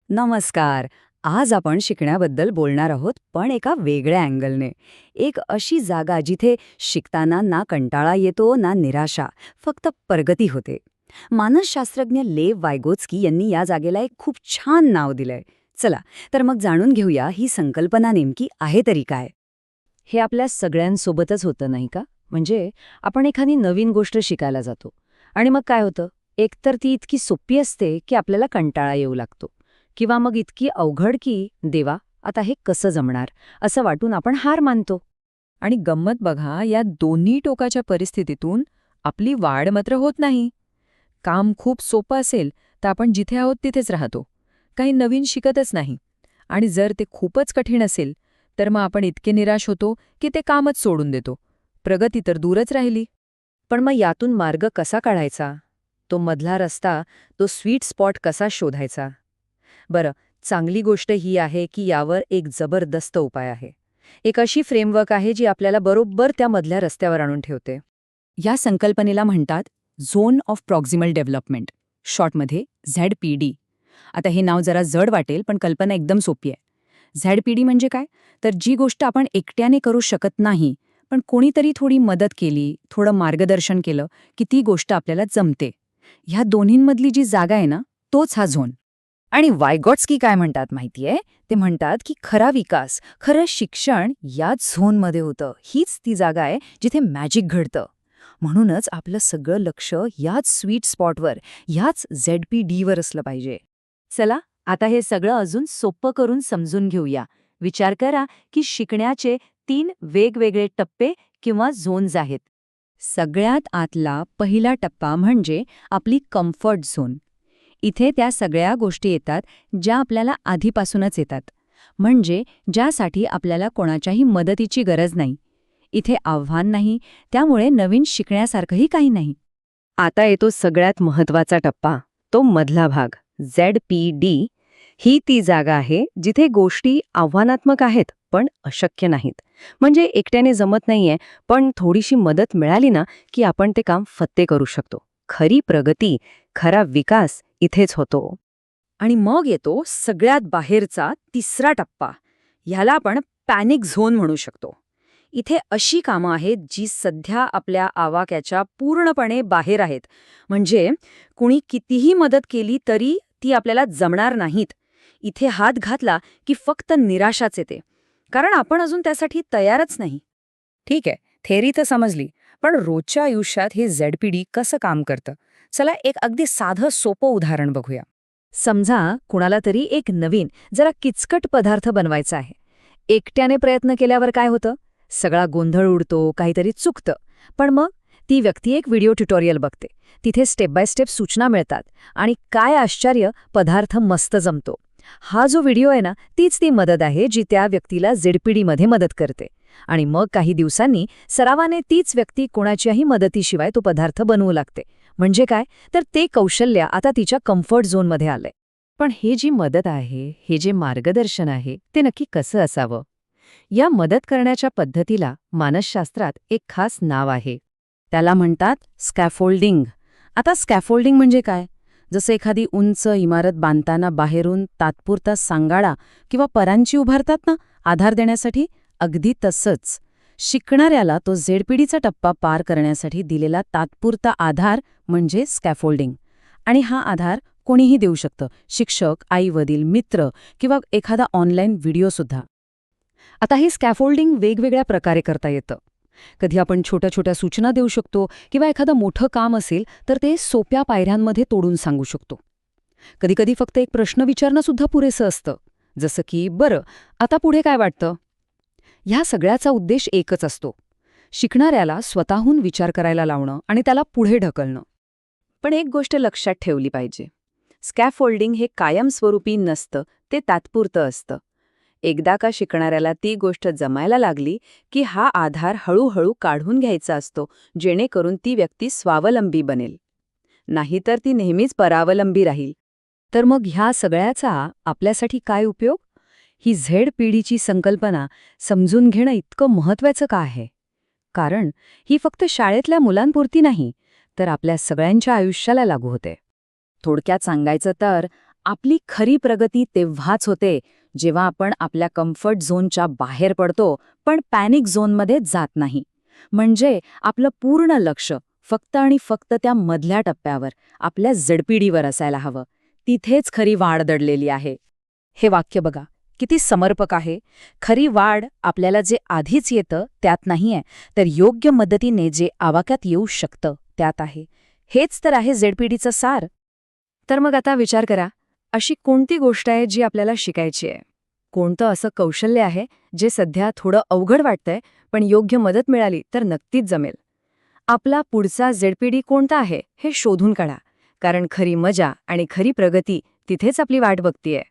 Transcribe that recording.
नमस्कार. आज आपण शिकण्याबद्दल बोलणार आहोत, पण एका वेगळ्या अँगलने. एक अशी जागा जिथे शिकताना ना कंटाळा येतो ना निराशा, फक्त प्रगती होते. मानसशास्त्रज्ञ लेव वायगोत्स्की यांनी या जागेला एक खूप छान नाव दिलंय. चला, तर मग जाणून घेऊया ही संकल्पना नेमकी आहे तरी काय. हे आपल्या सगळ्यांसोबतच होतं नाही का? म्हणजे आपण एखादी नवीन गोष्ट शिकायला जातो आणि मग काय होतं, एकतर ती इतकी सोपी असते की आपल्याला कंटाळा येऊ लागतो, किंवा मग इतकी अवघड की देवा आता हे कसं जमणार असं वाटून आपण हार मानतो. आणि गंमत बघा, या दोन्ही टोकाच्या परिस्थितीतून आपली वाढ मात्र होत नाही. काम खूप सोपं असेल तर आपण जिथे आहोत तिथेच राहतो, काही नवीन शिकतच नाही. आणि जर ते खूपच कठीण असेल तर मग आपण इतके निराश होतो की ते कामच सोडून देतो. प्रगती तर दूरच राहिली. पण मग यातून मार्ग कसा काढायचा? तो मधला रस्ता, तो स्वीट स्पॉट कसा शोधायचा? बरं, चांगली गोष्ट ही आहे की यावर एक जबरदस्त उपाय आहे. एक अशी फ्रेमवर्क आहे जी आपल्याला बरोबर त्या मधल्या रस्त्यावर आणून ठेवते. या संकल्पनेला म्हणतात झोन ऑफ प्रॉक्झिमल डेव्हलपमेंट, शॉर्टमध्ये ZPD. आता हे नाव जरा जड वाटेल, पण कल्पना एकदम सोपी आहे. ZPD म्हणजे काय? तर जी गोष्ट आपण एकट्याने करू शकत नाही, पण कोणीतरी थोडी मदत केली, थोडं मार्गदर्शन केलं की ती गोष्ट आपल्याला जमते. ह्या दोन्हींमधली जी जागा आहे ना, तोच हा झोन. आणि वायगॉट्स्की काय म्हणतात माहितीये? ते म्हणतात की खरा विकास, खरं शिक्षण याच झोनमध्ये होतं. हीच ती जागा आहे जिथे मॅजिक घडतं. म्हणूनच आपलं सगळं लक्ष याच स्वीट स्पॉटवर, याच ZPDवर असलं पाहिजे. चला, आता हे सगळं अजून सोपं करून समजून घेऊया. विचार करा की शिकण्याचे 3 वेगवेगळे टप्पे किंवा झोन्स आहेत. सगळ्यात आतला पहिला टप्पा म्हणजे आपली कम्फर्ट झोन. इथे त्या सगळ्या गोष्टी येतात ज्या आपल्याला आधीपासूनच येतात, म्हणजे ज्यासाठी आपल्याला कोणाच्याही मदतीची गरज नाही. इथे आव्हान नाही, त्यामुळे नवीन शिकण्यासारखंही काही नाही. आता येतो सगळ्यात महत्वाचा टप्पा, तो मधला भाग, ZPD. ही ती जागा आहे जिथे गोष्टी आव्हानात्मक आहेत पण अशक्य नाहीत. म्हणजे एकट्याने जमत नाहीये, पण थोडीशी मदत मिळाली ना की आपण ते काम फत्ते करू शकतो. खरी प्रगती, खरा विकास इथेच होतो. आणि मग येतो सगळ्यात बाहेरचा तिसरा टप्पा. ह्याला आपण पॅनिक झोन म्हणू शकतो. इथे अशी कामं आहेत जी सध्या आपल्या आवाक्याच्या पूर्णपणे बाहेर आहेत. म्हणजे कुणी कितीही मदत केली तरी ती आपल्याला जमणार नाहीत. इथे हात घातला की फक्त निराशाच येते, कारण आपण अजून त्यासाठी तयारच नाही. ठीक आहे, थेअरी तर समजली, पण रोजच्या आयुष्यात हे ZPD कसं काम करतं? चला एक अगदी साधं सोपं उदाहरण बघूया. समजा कुणाला तरी एक नवीन, जरा किचकट पदार्थ बनवायचा आहे. एकट्याने प्रयत्न केल्यावर काय होतं? सगळा गोंधळ उडतो, काहीतरी चुकतं. पण मग ती व्यक्ती एक व्हिडिओ ट्युटोरियल बघते. तिथे स्टेप बाय स्टेप सूचना मिळतात आणि काय आश्चर्य, पदार्थ मस्त जमतो. हा जो व्हिडिओ आहे ना, तीच ती मदत आहे जी त्या व्यक्तीला ZPDमध्ये मदत करते. आणि मग काही दिवसांनी सरावाने तीच व्यक्ती कोणाच्याही मदतीशिवाय तो पदार्थ बनवू लागते. म्हणजे काय? तर ते कौशल्य आता तिच्या कम्फर्ट झोनमध्ये आलंय. पण हे जी मदत आहे, हे जे मार्गदर्शन आहे, ते नक्की कसं असावं? या मदत करण्याच्या पद्धतीला मानसशास्त्रात एक खास नाव आहे. त्याला म्हणतात स्कॅफोल्डिंग. आता स्कॅफोल्डिंग म्हणजे काय? जसं एखादी उंच इमारत बांधताना बाहेरून तात्पुरता सांगाडा किंवा परांची उभारतात ना आधार देण्यासाठी, अगदी तसंच. शिकणाऱ्याला तो ZPDचा टप्पा पार करण्यासाठी दिलेला तात्पुरता आधार म्हणजे स्कॅफोल्डिंग. आणि हा आधार कोणीही देऊ शकतं, शिक्षक, आई-वडील, मित्र किंवा एखादा ऑनलाईन व्हिडिओसुद्धा. आता हे स्कॅफोल्डिंग वेगवेगळ्या प्रकारे करता येतं. कधी आपण छोट्या छोट्या सूचना देऊ शकतो किंवा एखादं मोठं काम असेल तर ते सोप्या पायऱ्यांमध्ये तोडून सांगू शकतो. कधीकधी फक्त एक प्रश्न विचारणं सुद्धा पुरेसं असतं, जसं की बरं, आता पुढे काय वाटतं? ह्या सगळ्याचा उद्देश एकच असतो, शिकणाऱ्याला स्वतःहून विचार करायला लावणं आणि त्याला पुढे ढकलणं. पण एक गोष्ट लक्षात ठेवली पाहिजे, स्कॅफोल्डिंग हे कायमस्वरूपी नसतं, ते तात्पुरतं असतं. एकदा का शिकणाऱ्याला ती गोष्ट जमायला लागली की हा आधार हळूहळू काढून घ्यायचा असतो, जेणेकरून ती व्यक्ती स्वावलंबी बनेल. नाहीतर ती नेहमीच परावलंबी राहील. तर मग ह्या सगळ्याचा आपल्यासाठी काय उपयोग? ही ZPDची संकल्पना समजून घेणं इतकं महत्त्वाचं का आहे? कारण ही फक्त शाळेतल्या मुलांपुरती नाही, तर आपल्या सगळ्यांच्या आयुष्याला लागू होते. थोडक्यात सांगायचं तर आपली खरी प्रगती तेव्हाच होते जेव्हा आपण आपल्या कम्फर्ट झोनच्या बाहेर पडतो, पण पॅनिक झोनमध्ये जात नाही. म्हणजे आपलं पूर्ण लक्ष फक्त आणि फक्त त्या मधल्या टप्प्यावर, आपल्या झडपीडीवर असायला हवं. तिथेच खरी वाढ दडलेली आहे. हे वाक्य बघा, किती समर्पक आहे. खरी वाढ आपल्याला जे आधीच येतं त्यात नाहीये, तर योग्य मदतीने जे आवाक्यात येऊ शकतं त्यात आहे. हेच तर आहे झेडपीडीचं सार. तर मग आता विचार करा, अशी कोणती गोष्ट आहे जी आपल्याला शिकायची आहे? कोणतं असं कौशल्य आहे जे सध्या थोडं अवघड वाटतंय, पण योग्य मदत मिळाली तर नक्कीच जमेल? आपला पुढचा झेडपीडी कोणता आहे हे शोधून काढा, कारण खरी मजा आणि खरी प्रगती तिथेच आपली वाट बघतीये.